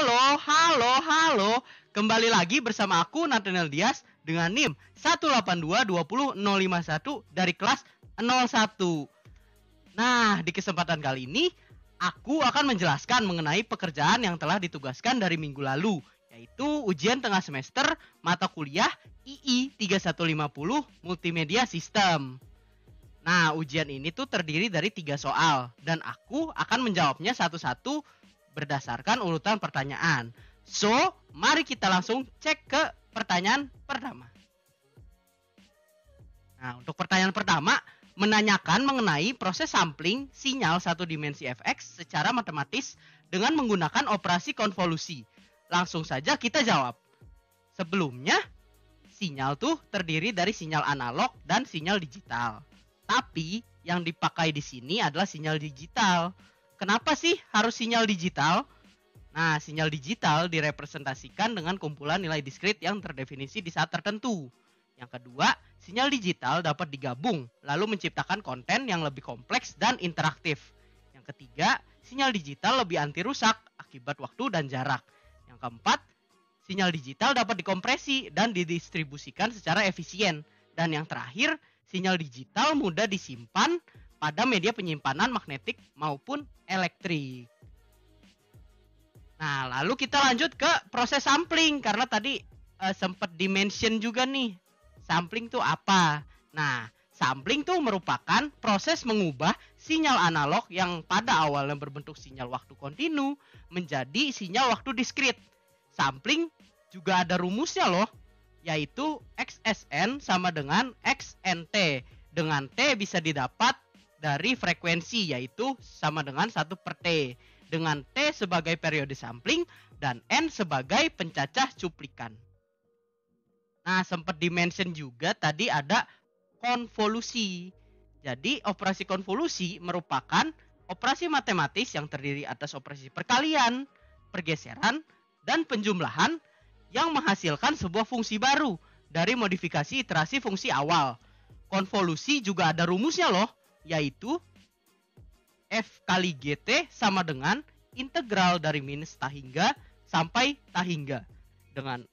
Halo. Kembali lagi bersama aku Nathaniel Dias dengan NIM 1822001 dari kelas 01. Nah, di kesempatan kali ini aku akan menjelaskan mengenai pekerjaan yang telah ditugaskan dari minggu lalu, yaitu ujian tengah semester mata kuliah II 3150 Multimedia System. Nah, ujian ini tuh terdiri dari 3 soal dan aku akan menjawabnya satu-satu berdasarkan urutan pertanyaan. So, mari kita langsung cek ke pertanyaan pertama. Nah, untuk pertanyaan pertama menanyakan mengenai proses sampling sinyal satu dimensi fx secara matematis dengan menggunakan operasi konvolusi. Langsung saja kita jawab. Sebelumnya, sinyal tuh terdiri dari sinyal analog dan sinyal digital. Tapi yang dipakai di sini adalah sinyal digital. Kenapa sih harus sinyal digital? Nah, sinyal digital direpresentasikan dengan kumpulan nilai diskrit yang terdefinisi di saat tertentu. Yang kedua, sinyal digital dapat digabung lalu menciptakan konten yang lebih kompleks dan interaktif. Yang ketiga, sinyal digital lebih anti rusak akibat waktu dan jarak. Yang keempat, sinyal digital dapat dikompresi dan didistribusikan secara efisien. Dan yang terakhir, sinyal digital mudah disimpan pada media penyimpanan magnetik maupun elektrik. Nah, lalu kita lanjut ke proses sampling karena tadi sempat di-mention juga nih. Sampling itu apa? Nah, sampling itu merupakan proses mengubah sinyal analog yang pada awalnya berbentuk sinyal waktu kontinu menjadi sinyal waktu diskrit. Sampling juga ada rumusnya loh, yaitu XSN sama dengan XNT. Dengan T bisa didapat dari frekuensi, yaitu sama dengan 1/T. Dengan T sebagai periode sampling dan N sebagai pencacah cuplikan. Nah, sempat di-mention juga tadi ada konvolusi. Jadi, operasi konvolusi merupakan operasi matematis yang terdiri atas operasi perkalian, pergeseran, dan penjumlahan yang menghasilkan sebuah fungsi baru dari modifikasi iterasi fungsi awal. Konvolusi juga ada rumusnya loh, yaitu F kali GT sama dengan integral dari minus tahingga sampai tahingga. Dengan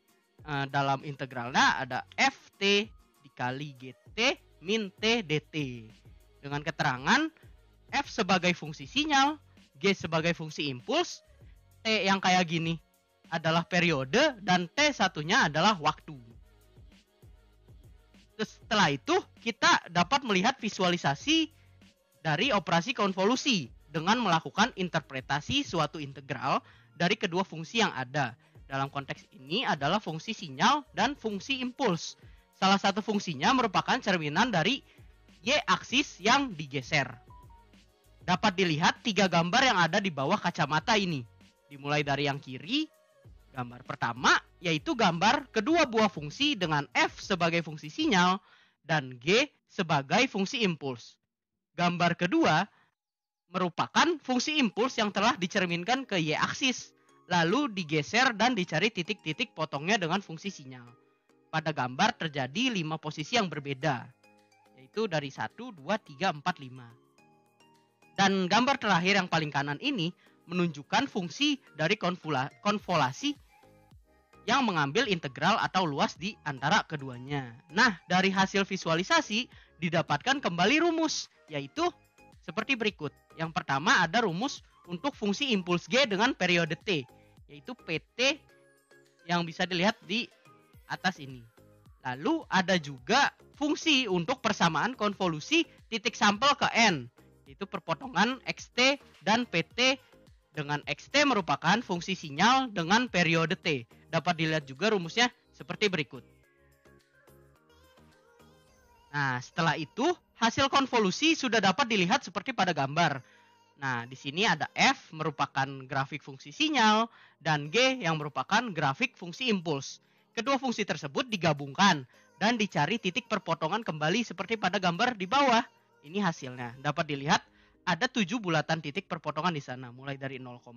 dalam integralnya ada FT dikali GT min T dt. Dengan keterangan F sebagai fungsi sinyal, G sebagai fungsi impuls, T yang kayak gini adalah periode dan T satunya adalah waktu. Setelah itu kita dapat melihat visualisasi dari operasi konvolusi dengan melakukan interpretasi suatu integral dari kedua fungsi yang ada. Dalam konteks ini adalah fungsi sinyal dan fungsi impuls. Salah satu fungsinya merupakan cerminan dari y-aksis yang digeser. Dapat dilihat 3 gambar yang ada di bawah kacamata ini. Dimulai dari yang kiri, gambar pertama yaitu gambar kedua buah fungsi dengan F sebagai fungsi sinyal dan G sebagai fungsi impuls. Gambar kedua merupakan fungsi impuls yang telah dicerminkan ke y-aksis, lalu digeser dan dicari titik-titik potongnya dengan fungsi sinyal. Pada gambar terjadi 5 posisi yang berbeda, yaitu dari 1, 2, 3, 4, 5. Dan gambar terakhir yang paling kanan ini menunjukkan fungsi dari konvolasi yang mengambil integral atau luas di antara keduanya. Nah, dari hasil visualisasi didapatkan kembali rumus, yaitu seperti berikut. Yang pertama ada rumus untuk fungsi impuls G dengan periode T, yaitu PT yang bisa dilihat di atas ini. Lalu ada juga fungsi untuk persamaan konvolusi titik sampel ke N, yaitu perpotongan XT dan PT dengan XT merupakan fungsi sinyal dengan periode T. Dapat dilihat juga rumusnya seperti berikut. Nah, setelah itu hasil konvolusi sudah dapat dilihat seperti pada gambar. Nah, di sini ada F merupakan grafik fungsi sinyal dan G yang merupakan grafik fungsi impuls. Kedua fungsi tersebut digabungkan dan dicari titik perpotongan kembali seperti pada gambar di bawah. Ini hasilnya. Dapat dilihat ada 7 bulatan titik perpotongan di sana, mulai dari 0,5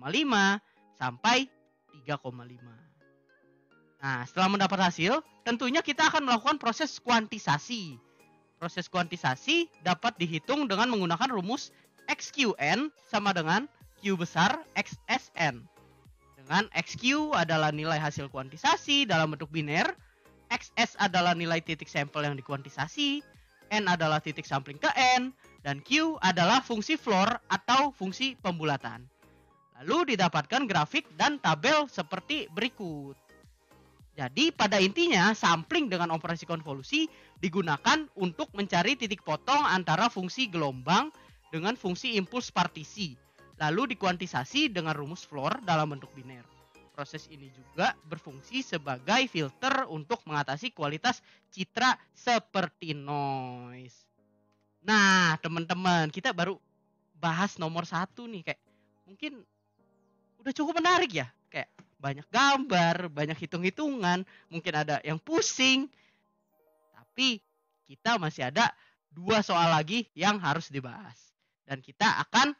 sampai 3,5. Nah, setelah mendapat hasil, tentunya kita akan melakukan proses kuantisasi. Proses kuantisasi dapat dihitung dengan menggunakan rumus XQN sama dengan Q besar XSN. Dengan XQ adalah nilai hasil kuantisasi dalam bentuk biner, XS adalah nilai titik sampel yang dikuantisasi, N adalah titik sampling ke N, dan Q adalah fungsi floor atau fungsi pembulatan. Lalu didapatkan grafik dan tabel seperti berikut. Jadi pada intinya sampling dengan operasi konvolusi digunakan untuk mencari titik potong antara fungsi gelombang dengan fungsi impuls partisi, lalu dikuantisasi dengan rumus floor dalam bentuk biner. Proses ini juga berfungsi sebagai filter untuk mengatasi kualitas citra seperti noise. Nah, teman-teman, kita baru bahas nomor 1 nih, kayak mungkin udah cukup menarik ya, kayak banyak gambar, banyak hitung-hitungan, mungkin ada yang pusing. Tapi kita masih ada 2 soal lagi yang harus dibahas. Dan kita akan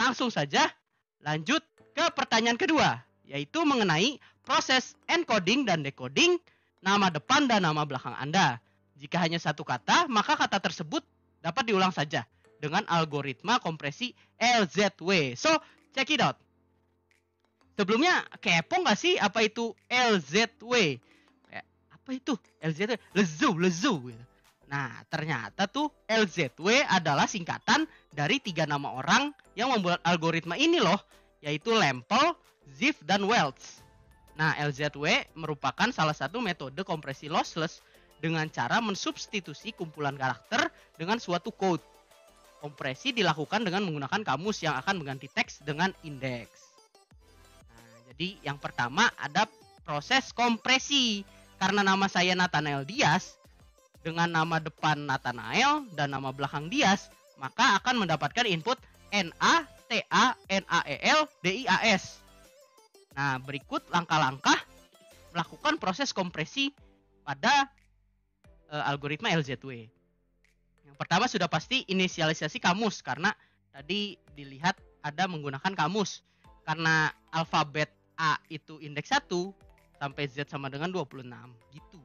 langsung saja lanjut ke pertanyaan kedua, yaitu mengenai proses encoding dan decoding nama depan dan nama belakang Anda. Jika hanya satu kata, maka kata tersebut dapat diulang saja dengan algoritma kompresi LZW. So, check it out. Sebelumnya, kepo nggak sih apa itu LZW? Apa itu LZW? Lezu. Nah, ternyata tuh LZW adalah singkatan dari 3 nama orang yang membuat algoritma ini loh, yaitu Lempel, Ziff, dan Welch. Nah, LZW merupakan salah satu metode kompresi lossless dengan cara mensubstitusi kumpulan karakter dengan suatu code. Kompresi dilakukan dengan menggunakan kamus yang akan mengganti teks dengan indeks. Nah, jadi yang pertama ada proses kompresi. Karena nama saya Nathanael Dias, dengan nama depan Nathanael dan nama belakang Dias, maka akan mendapatkan input NATANAEL-DIAS. Nah, berikut langkah-langkah melakukan proses kompresi pada algoritma LZW. Yang pertama sudah pasti inisialisasi kamus, karena tadi dilihat ada menggunakan kamus. Karena alfabet A itu indeks 1 sampai Z sama dengan 26 gitu.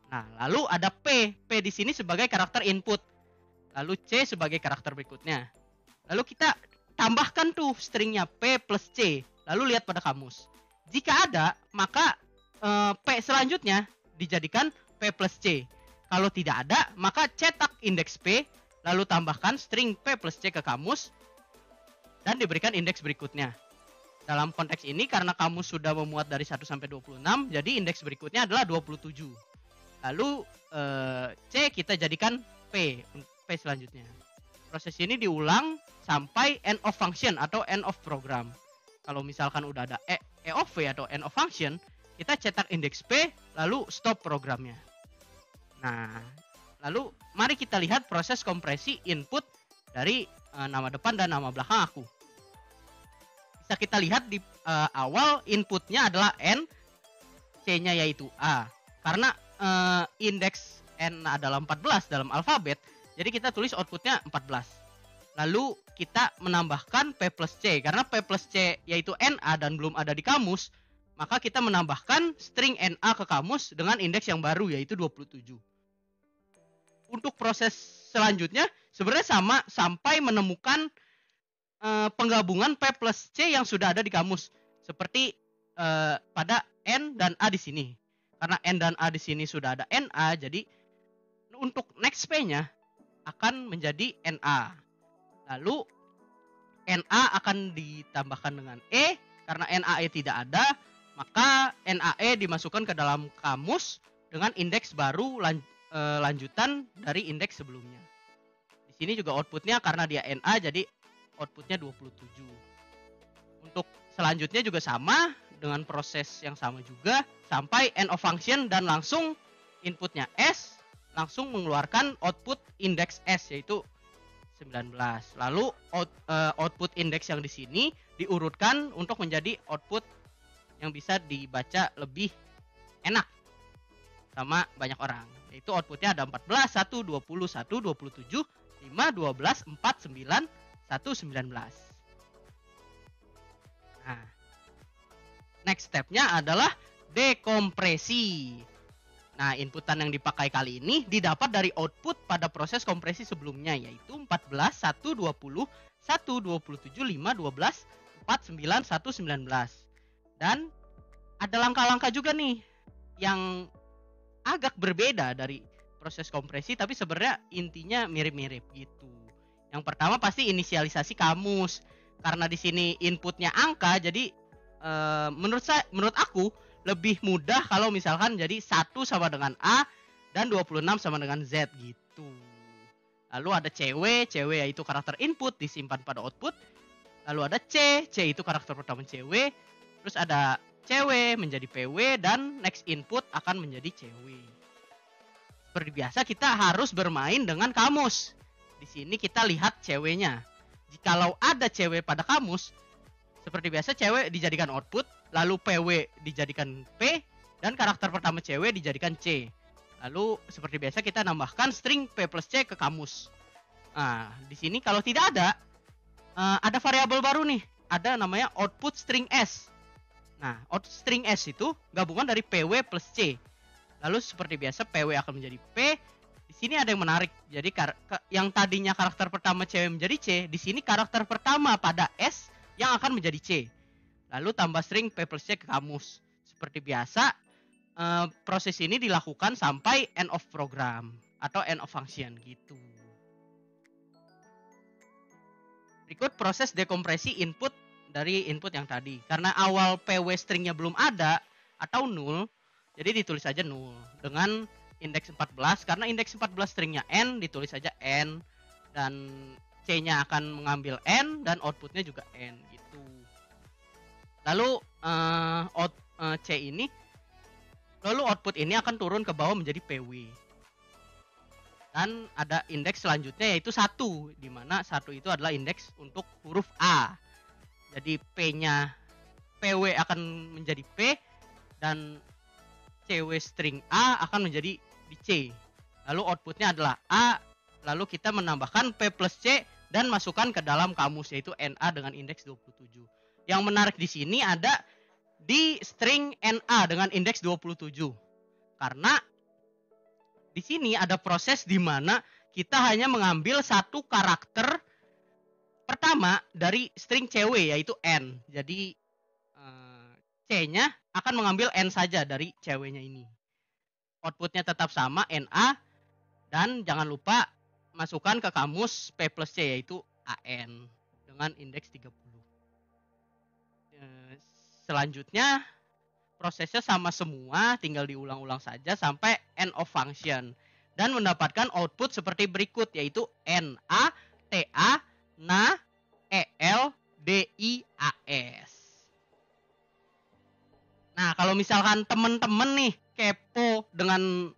Nah, lalu ada P. P di sini sebagai karakter input. Lalu C sebagai karakter berikutnya. Lalu kita tambahkan tuh stringnya P plus C. Lalu lihat pada kamus. Jika ada, maka P selanjutnya dijadikan P plus C. Kalau tidak ada, maka cetak indeks P. Lalu tambahkan string P plus C ke kamus. Dan diberikan indeks berikutnya. Dalam konteks ini, karena kamus sudah memuat dari 1 sampai 26, jadi indeks berikutnya adalah 27. Lalu C kita jadikan P selanjutnya. Proses ini diulang sampai end of function atau end of program. Kalau misalkan udah ada E of V atau end of function, kita cetak indeks P lalu stop programnya. Nah, lalu mari kita lihat proses kompresi input dari nama depan dan nama belakang aku. Bisa kita lihat di awal inputnya adalah N, C-nya yaitu A. Karena indeks N adalah 14 dalam alfabet, jadi kita tulis outputnya 14. Lalu kita menambahkan P plus C, karena P plus C yaitu NA dan belum ada di kamus, maka kita menambahkan string NA ke kamus dengan indeks yang baru yaitu 27. Untuk proses selanjutnya sebenarnya sama sampai menemukan penggabungan P plus C yang sudah ada di kamus, seperti pada N dan A di sini. Karena N dan A di sini sudah ada NA, jadi untuk next P-nya akan menjadi NA. Lalu NA akan ditambahkan dengan E, karena NAE tidak ada, maka NAE dimasukkan ke dalam kamus dengan indeks baru lanjutan dari indeks sebelumnya. Di sini juga outputnya karena dia NA, jadi outputnya 27. Untuk selanjutnya juga sama, dengan proses yang sama juga sampai end of function dan langsung inputnya S langsung mengeluarkan output indeks S yaitu 19. Lalu output indeks yang di sini diurutkan untuk menjadi output yang bisa dibaca lebih enak sama banyak orang. Yaitu outputnya ada 14, 1, 20, 1, 27, 5, 12, 4, 9, 1, 19. Nah, next step-nya adalah dekompresi. Nah, inputan yang dipakai kali ini didapat dari output pada proses kompresi sebelumnya, yaitu 14, 1, 20, 1, 27, 5, 12, 4, 9, 1, 19. Dan ada langkah-langkah juga nih yang agak berbeda dari proses kompresi, tapi sebenarnya intinya mirip-mirip gitu. Yang pertama pasti inisialisasi kamus. Karena di sini inputnya angka, jadi menurut aku lebih mudah kalau misalkan jadi 1 sama dengan A dan 26 sama dengan Z gitu. Lalu ada cewek yaitu karakter input disimpan pada output. Lalu ada C itu karakter pertama cewek. Terus ada cewek menjadi PW dan next input akan menjadi cewek. Seperti biasa kita harus bermain dengan kamus. Di sini kita lihat ceweknya. Jikalau ada cewek pada kamus, seperti biasa cewek dijadikan output, lalu PW dijadikan P dan karakter pertama cewek dijadikan C. Lalu seperti biasa kita nambahkan string P plus C ke kamus. Nah, di sini kalau tidak ada variabel baru nih. Ada namanya output string S. Nah, output string S itu gabungan dari PW plus C. Lalu seperti biasa PW akan menjadi P. Di sini ada yang menarik. Jadi yang tadinya karakter pertama cewek menjadi C, di sini karakter pertama pada S yang akan menjadi C. Lalu tambah string P plus C ke kamus. Seperti biasa, proses ini dilakukan sampai end of program atau end of function gitu. Berikut proses dekompresi input dari input yang tadi. Karena awal PW stringnya belum ada atau null, jadi ditulis saja null dengan indeks 14. Karena indeks 14 stringnya N, ditulis saja N. Dan C-nya akan mengambil N dan outputnya juga N gitu. Lalu output ini akan turun ke bawah menjadi PW. Dan ada indeks selanjutnya yaitu 1, di mana 1 itu adalah indeks untuk huruf A. Jadi P-nya PW akan menjadi P dan cewek string A akan menjadi di C. Lalu outputnya adalah A, lalu kita menambahkan P plus C dan masukkan ke dalam kamus yaitu NA dengan indeks 27. Yang menarik di sini ada di string NA dengan indeks 27. Karena di sini ada proses di mana kita hanya mengambil satu karakter pertama dari string cewek yaitu N. Jadi C-nya akan mengambil N saja dari ceweknya ini. Outputnya tetap sama NA dan jangan lupa masukkan ke kamus P plus C yaitu AN dengan indeks 30. Selanjutnya prosesnya sama semua, tinggal diulang-ulang saja sampai end of function dan mendapatkan output seperti berikut yaitu NA, TA, NA, EL, DIAS. Nah, kalau misalkan teman-teman nih kepo dengan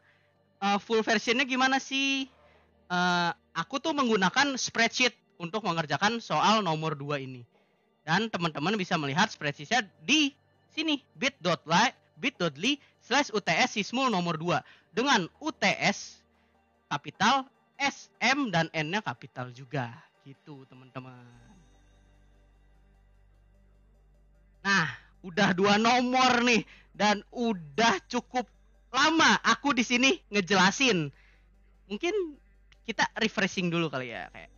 full versionnya gimana sih? Aku tuh menggunakan spreadsheet untuk mengerjakan soal nomor 2 ini. Dan teman-teman bisa melihat spreadsheetnya di sini bit.ly/UTS Sismul nomor 2 dengan UTS kapital, SM dan N-nya kapital juga. Gitu, teman-teman. Nah, udah 2 nomor nih dan udah cukup lama aku di sini ngejelasin. Mungkin kita refreshing dulu kali ya, kayak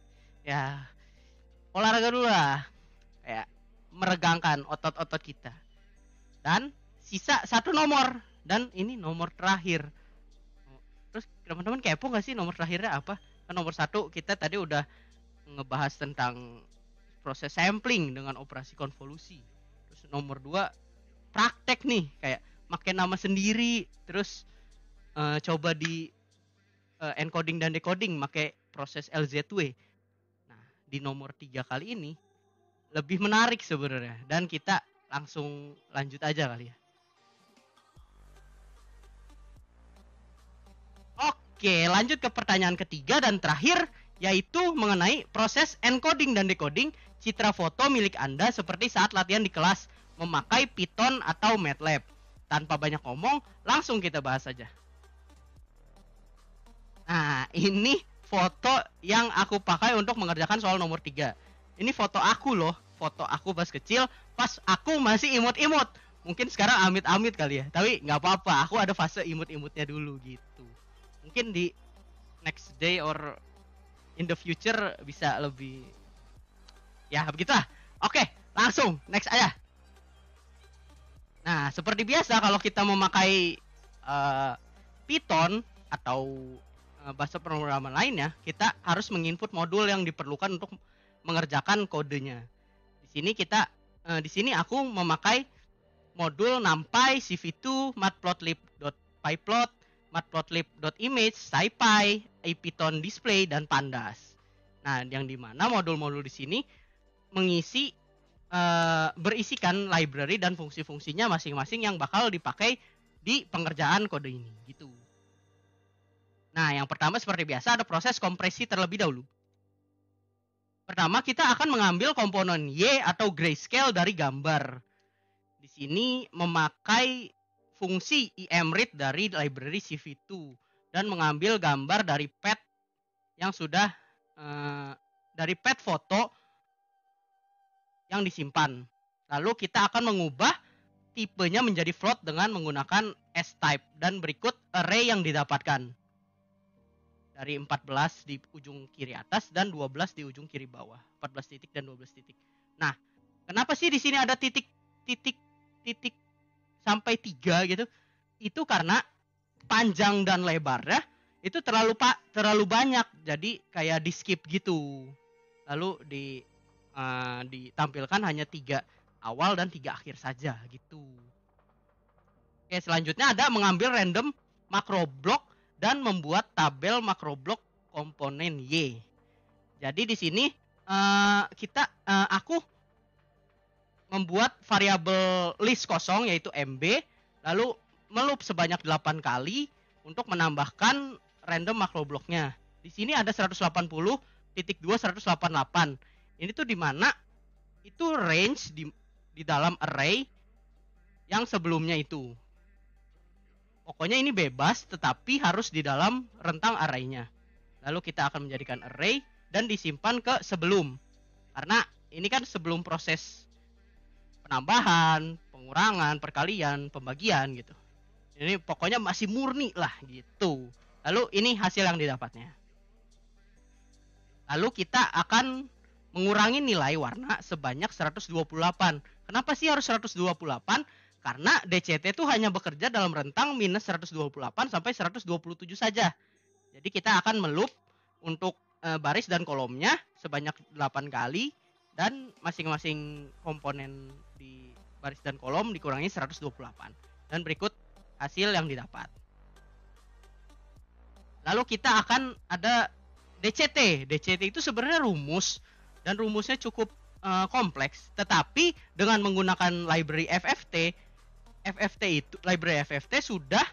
ya olahraga dulu lah, kayak meregangkan otot-otot kita. Dan sisa 1 nomor dan ini nomor terakhir. Terus teman-teman kepo nggak sih nomor terakhirnya apa? Kan nomor 1 kita tadi udah ngebahas tentang proses sampling dengan operasi konvolusi. Terus nomor 2 praktek nih, kayak pakai nama sendiri, terus coba di encoding dan decoding pakai proses LZW. Nah, di nomor 3 kali ini lebih menarik sebenarnya dan kita langsung lanjut aja kali ya. Oke, lanjut ke pertanyaan ketiga dan terakhir yaitu mengenai proses encoding dan decoding citra foto milik Anda seperti saat latihan di kelas memakai Python atau MATLAB. Tanpa banyak ngomong, langsung kita bahas saja. Nah, ini foto yang aku pakai untuk mengerjakan soal nomor 3. Ini foto aku loh, foto aku pas kecil, pas aku masih imut-imut. Mungkin sekarang amit-amit kali ya, tapi nggak apa-apa, aku ada fase imut-imutnya dulu gitu. Mungkin di next day or in the future bisa lebih, ya begitulah. Oke, langsung next aja. Nah, seperti biasa kalau kita memakai Python atau bahasa pemrograman lainnya, kita harus menginput modul yang diperlukan untuk mengerjakan kodenya. Di sini aku memakai modul NumPy, CV2, matplotlib.pyplot, matplotlib.image, SciPy, IPython display, dan pandas. Nah, yang dimana modul-modul di sini berisikan library dan fungsi-fungsinya masing-masing yang bakal dipakai di pengerjaan kode ini gitu. Nah, yang pertama seperti biasa ada proses kompresi terlebih dahulu. Pertama, kita akan mengambil komponen Y atau grayscale dari gambar. Di sini memakai fungsi imread dari library CV2 dan mengambil gambar dari pet yang sudah dari pet foto yang disimpan. Lalu kita akan mengubah tipenya menjadi float dengan menggunakan S-type dan berikut array yang didapatkan. Dari 14 di ujung kiri atas dan 12 di ujung kiri bawah. 14 titik dan 12 titik. Nah, kenapa sih di sini ada titik sampai 3 gitu? Itu karena panjang dan lebarnya itu terlalu banyak. Jadi kayak di skip gitu. Lalu ditampilkan hanya 3 awal dan 3 akhir saja gitu. Oke, selanjutnya ada mengambil random makro block dan membuat tabel makro block komponen Y. Jadi di sini aku membuat variabel list kosong yaitu MB, lalu meloop sebanyak 8 kali untuk menambahkan random makro blocknya. Di sini ada 180.2.188. Ini tuh dimana itu range di dalam array yang sebelumnya itu. Pokoknya ini bebas, tetapi harus di dalam rentang array-nya. Lalu kita akan menjadikan array dan disimpan ke sebelum. Karena ini kan sebelum proses penambahan, pengurangan, perkalian, pembagian gitu. Ini pokoknya masih murni lah gitu. Lalu ini hasil yang didapatnya. Lalu kita akan mengurangi nilai warna sebanyak 128. Kenapa sih harus 128? Karena DCT itu hanya bekerja dalam rentang minus 128 sampai 127 saja. Jadi kita akan meloop untuk baris dan kolomnya sebanyak 8 kali dan masing-masing komponen di baris dan kolom dikurangi 128. Dan berikut hasil yang didapat. Lalu kita akan ada DCT. DCT itu sebenarnya rumus dan rumusnya cukup kompleks, tetapi dengan menggunakan library library FFT sudah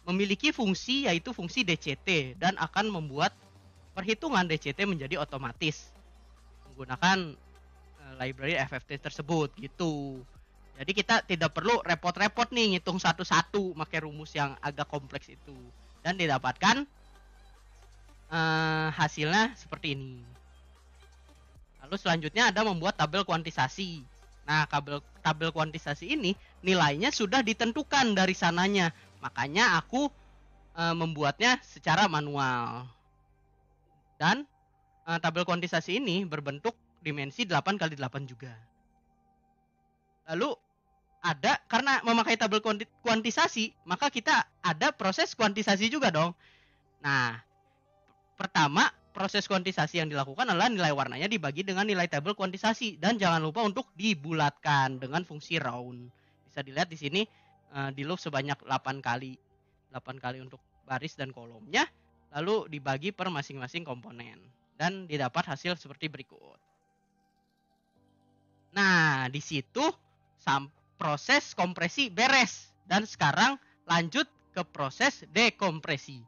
memiliki fungsi yaitu fungsi DCT dan akan membuat perhitungan DCT menjadi otomatis menggunakan library FFT tersebut gitu. Jadi kita tidak perlu repot-repot nih ngitung satu-satu pakai rumus yang agak kompleks itu dan didapatkan hasilnya seperti ini. Lalu selanjutnya ada membuat tabel kuantisasi. Nah, tabel kuantisasi ini nilainya sudah ditentukan dari sananya. Makanya aku membuatnya secara manual. Dan tabel kuantisasi ini berbentuk dimensi 8x8 juga. Lalu karena memakai tabel kuantisasi, maka kita ada proses kuantisasi juga dong. Nah, pertama proses kuantisasi yang dilakukan adalah nilai warnanya dibagi dengan nilai tabel kuantisasi dan jangan lupa untuk dibulatkan dengan fungsi round. Bisa dilihat di sini di loop sebanyak 8 kali untuk baris dan kolomnya, lalu dibagi per masing-masing komponen dan didapat hasil seperti berikut. Nah, di situ proses kompresi beres dan sekarang lanjut ke proses dekompresi.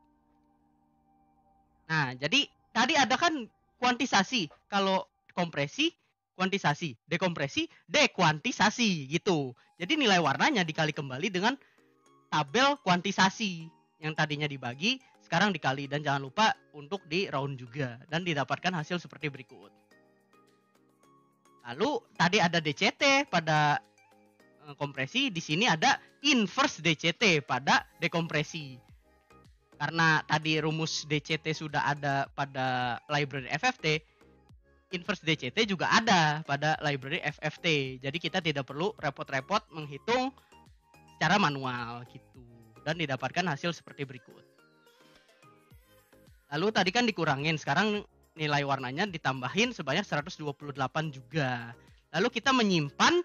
Nah, jadi tadi ada kan kuantisasi. Kalau kompresi, kuantisasi. Dekompresi, dekuantisasi gitu. Jadi nilai warnanya dikali kembali dengan tabel kuantisasi. Yang tadinya dibagi, sekarang dikali. Dan jangan lupa untuk di round juga. Dan didapatkan hasil seperti berikut. Lalu tadi ada DCT pada kompresi. Di sini ada inverse DCT pada dekompresi. Karena tadi rumus DCT sudah ada pada library FFT, inverse DCT juga ada pada library FFT. Jadi kita tidak perlu repot-repot menghitung secara manual gitu. Dan didapatkan hasil seperti berikut. Lalu tadi kan dikurangin, sekarang nilai warnanya ditambahin sebanyak 128 juga. Lalu kita menyimpan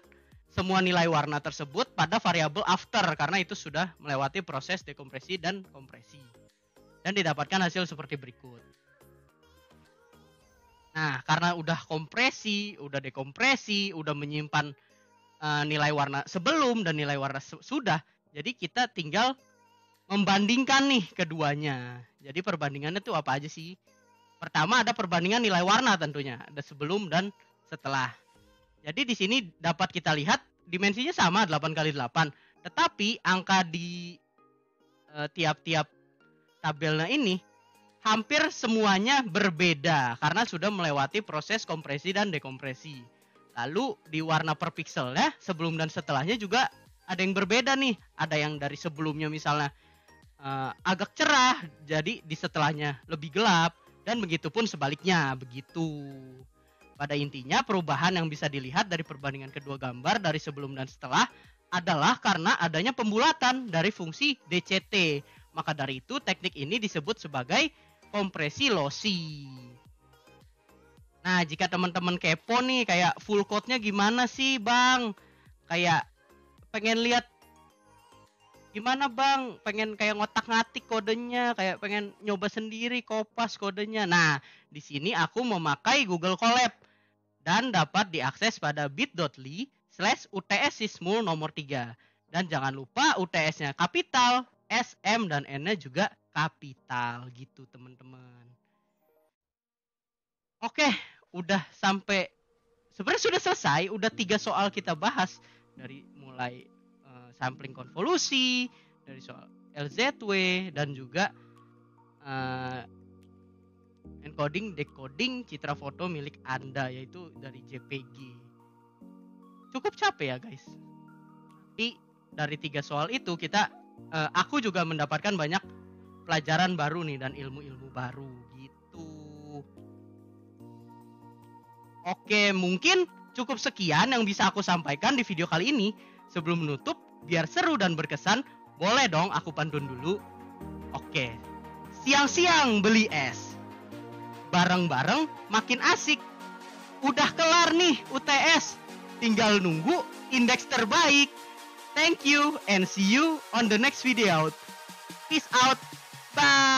semua nilai warna tersebut pada variabel after karena itu sudah melewati proses dekompresi dan kompresi. Dan didapatkan hasil seperti berikut. Nah, karena udah kompresi, udah dekompresi, udah menyimpan nilai warna sebelum dan nilai warna sudah, jadi kita tinggal membandingkan nih keduanya. Jadi perbandingannya tuh apa aja sih? Pertama ada perbandingan nilai warna tentunya, ada sebelum dan setelah. Jadi di sini dapat kita lihat dimensinya sama 8x8, tetapi angka di tiap-tiap tabelnya ini hampir semuanya berbeda karena sudah melewati proses kompresi dan dekompresi. Lalu di warna per pixelnya sebelum dan setelahnya juga ada yang berbeda nih. Ada yang dari sebelumnya misalnya agak cerah, jadi di setelahnya lebih gelap, dan begitu pun sebaliknya, begitu. Pada intinya perubahan yang bisa dilihat dari perbandingan kedua gambar dari sebelum dan setelah adalah karena adanya pembulatan dari fungsi DCT. Maka dari itu teknik ini disebut sebagai kompresi lossy. Nah, jika teman-teman kepo nih kayak full code-nya gimana sih, Bang? Kayak pengen lihat gimana, Bang? Pengen kayak ngotak-ngatik kodenya, kayak pengen nyoba sendiri kopas kodenya. Nah, di sini aku memakai Google Colab dan dapat diakses pada bit.ly/UTS Sysmul nomor 3. Dan jangan lupa UTS-nya kapital, SM dan N-nya juga kapital gitu, teman-teman. Oke, udah sampai sebenarnya sudah selesai, udah 3 soal kita bahas dari mulai sampling konvolusi, dari soal LZW dan juga encoding decoding citra foto milik Anda yaitu dari JPG. Cukup capek ya, guys. Tapi dari 3 soal itu aku juga mendapatkan banyak pelajaran baru nih dan ilmu-ilmu baru gitu. Oke, mungkin cukup sekian yang bisa aku sampaikan di video kali ini. Sebelum menutup, biar seru dan berkesan, boleh dong aku pantun dulu. Oke, siang-siang beli es, bareng-bareng makin asik. Udah kelar nih UTS, tinggal nunggu indeks terbaik. Thank you and see you on the next video. Peace out, bye.